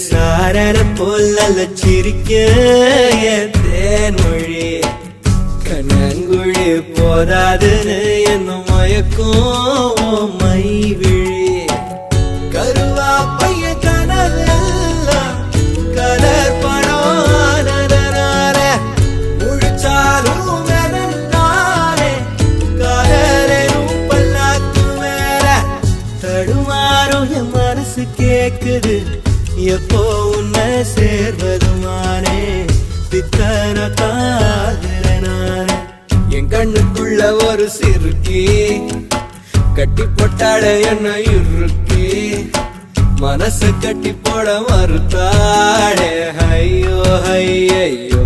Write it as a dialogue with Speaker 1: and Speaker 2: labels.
Speaker 1: சாரர போல சிரிக்க என் தேன்மொழி கண்ணங்குழி போதாதுன்னு என்ன மயக்கும் மை விழி கருவா பைய கனவெல்லாம் கலர் படம் முழிச்சாலும் நானே கலரும் பல்லாக்கு மேல தடுமாறும் என் மனசு கேக்குது எப்போ உன்னை சேர்வதுமானே பித்தன காதல நானே என் கண்ணுக்குள்ள ஒரு சிறுக்கி கட்டி போட்டாட என்ன இறுக்கி மனசு கட்டி போட மறுத்தாடே ஐயோ ஐயோ